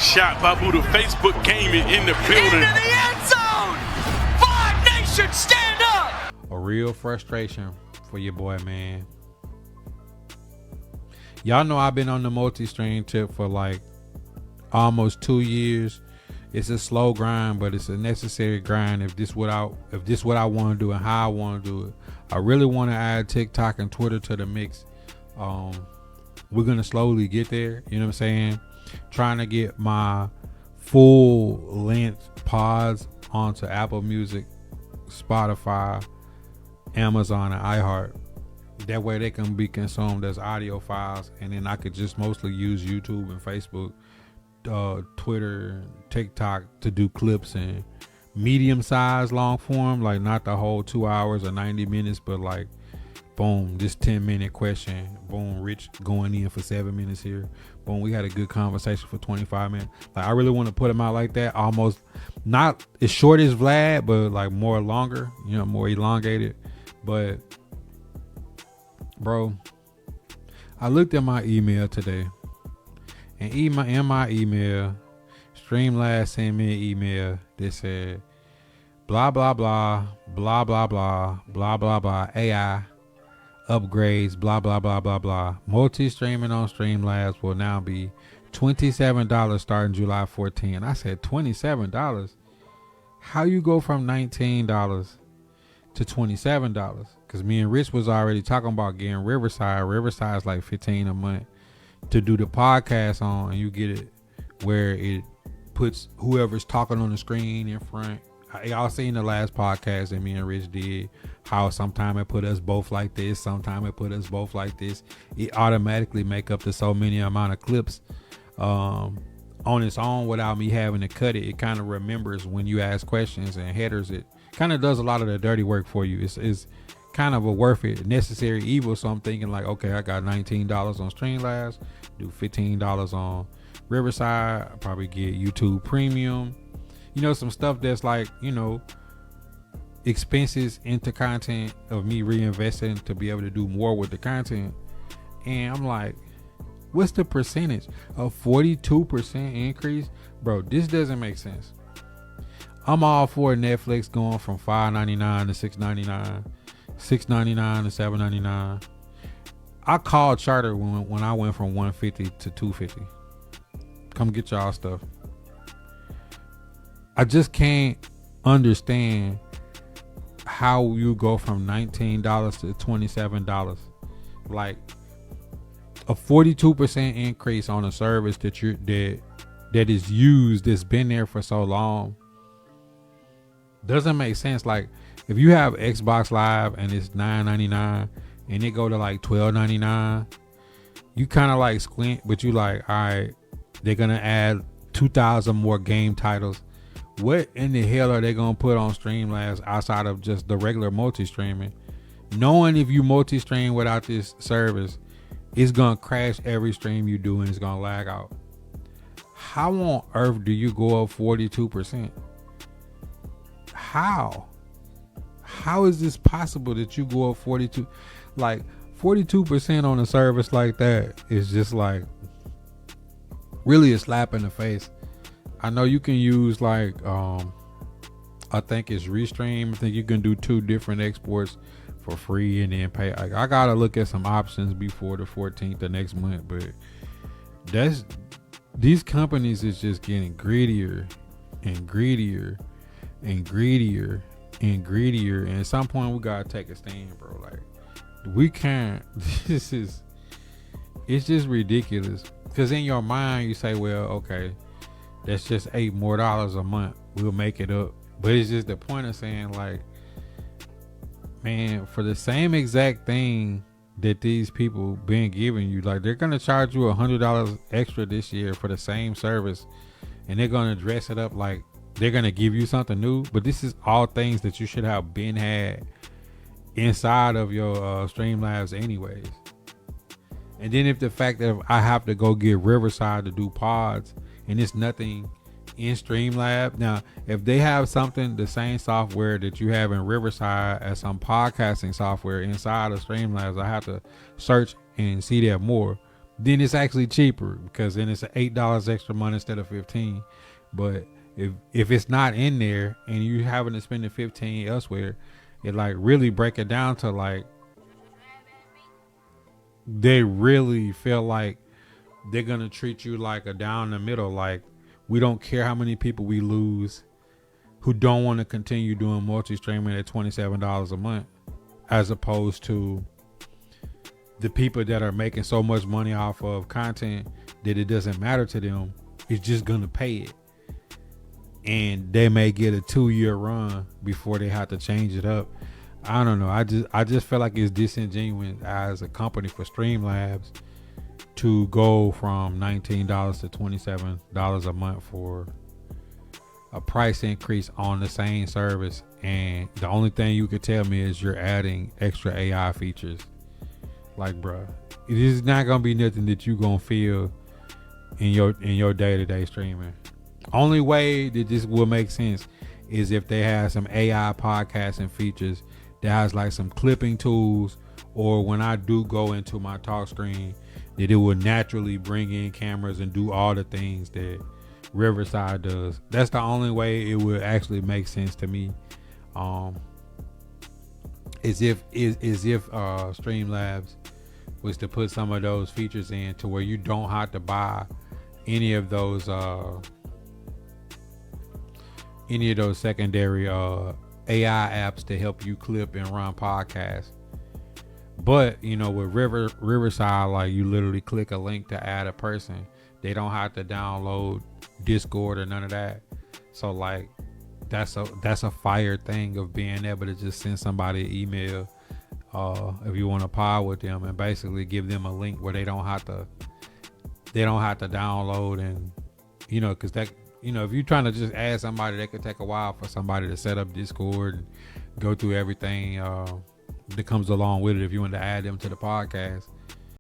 shot, Babu. The Facebook game is in the building. Into the end zone! Five Nations, stand up! A real frustration for your boy, man. Y'all know I've been on the Multistream tip for like almost 2 years. It's a slow grind, but it's a necessary grind if this what I want to do and how I want to do it. I really want to add TikTok and Twitter to the mix. We're gonna slowly get there. You know what I'm saying? Trying to get my full length pods onto Apple Music, Spotify, Amazon, and iHeart. That way they can be consumed as audio files, and then I could just mostly use YouTube and Facebook, Twitter, TikTok to do clips and medium size long form, like not the whole 2 hours or 90 minutes, but like boom, this 10-minute question, boom, Rich going in for 7 minutes here, boom, we had a good conversation for 25 minutes. Like I really want to put them out like that, almost not as short as Vlad, but like more longer, you know, more elongated. But bro, I looked at my email today, and in my email, Streamlabs sent me an email that said, blah, blah, blah, blah, blah, blah, blah, blah, blah, AI upgrades, blah, blah, blah, blah, blah. Multi-streaming on Streamlabs will now be $27 starting July 14. I said, $27? How you go from $19 to $27? Because me and Rich was already talking about getting Riverside. Riverside is like $15 a month to do the podcast on, and you get it where it puts whoever's talking on the screen in front. Y'all seen the last podcast that me and Rich did, how sometime it put us both like this, sometime it put us both like this. It automatically make up to so many amount of clips on its own without me having to cut it. It kind of remembers when you ask questions and headers. It kind of does a lot of the dirty work for you. It's kind of a worth it, necessary evil. So I'm thinking like, okay, I got $19 on Streamlabs, do $15 on Riverside. I probably get YouTube Premium, you know, some stuff that's like, you know, expenses into content of me reinvesting to be able to do more with the content. And I'm like, what's the percentage? A 42% increase? Bro, this doesn't make sense. I'm all for Netflix going from $5.99 to $6.99, $6.99 to $7.99. I called Charter when I went from $150 to $250. Come get y'all stuff. I just can't understand how you go from $19 to $27. Like a 42% increase on a service that is used, that's been there for so long. Doesn't make sense. Like if you have Xbox Live and it's $9.99 and it go to like $12.99, you kind of like squint, but you like, all right, they're gonna add 2,000 more game titles. What in the hell are they gonna put on Streamlabs outside of just the regular multi-streaming? Knowing if you multi-stream without this service, it's gonna crash every stream you do and it's gonna lag out. How on earth do you go up 42%? How is this possible that you go up 42? Like 42% on a service like that is just like really a slap in the face. I know you can use like I think it's Restream. I think you can do 2 different exports for free and then pay. I gotta look at some options before the 14th of next month, but these companies is just getting greedier and greedier and greedier and greedier, and at some point we gotta take a stand, bro. Like we can't. It's just ridiculous, because in your mind you say, well, okay, that's just $8 more a month, we'll make it up. But it's just the point of saying, like, man, for the same exact thing that these people been giving you, like they're gonna charge you $100 extra this year for the same service, and they're gonna dress it up like they're gonna give you something new. But this is all things that you should have been had inside of your Streamlabs anyways. And then if the fact that I have to go get Riverside to do pods and it's nothing in Streamlabs. Now, if they have something, the same software that you have in Riverside as some podcasting software inside of Streamlabs, I have to search and see that more. then it's actually cheaper because then it's $8 extra month instead of 15. But if it's not in there and you having to spend the 15 elsewhere, it like really break it down to like they really feel like they're gonna treat you like a down the middle. Like, we don't care how many people we lose who don't want to continue doing multi-streaming at $27 a month, as opposed to the people that are making so much money off of content that it doesn't matter to them. It's just gonna pay it, and they may get a 2-year run before they have to change it up. I don't know. I just feel like it's disingenuous as a company for Streamlabs to go from $19 to $27 a month for a price increase on the same service, and the only thing you could tell me is you're adding extra AI features. Like, bruh, it is not gonna be nothing that you gonna feel in your day-to-day streaming. Only way that this will make sense is if they have some AI podcasting features that has like some clipping tools, or when I do go into my talk screen, that it will naturally bring in cameras and do all the things that Riverside does. That's the only way it would actually make sense to me. Is if Streamlabs was to put some of those features in to where you don't have to buy any of those secondary AI apps to help you clip and run podcasts. But you know, with Riverside, like, you literally click a link to add a person. They don't have to download Discord or none of that. So like, that's a fire thing of being able to just send somebody an email if you want to pod with them, and basically give them a link where they don't have to download. And you know, because that, you know, if you're trying to just add somebody, that could take a while for somebody to set up Discord and go through everything that comes along with it if you want to add them to the podcast.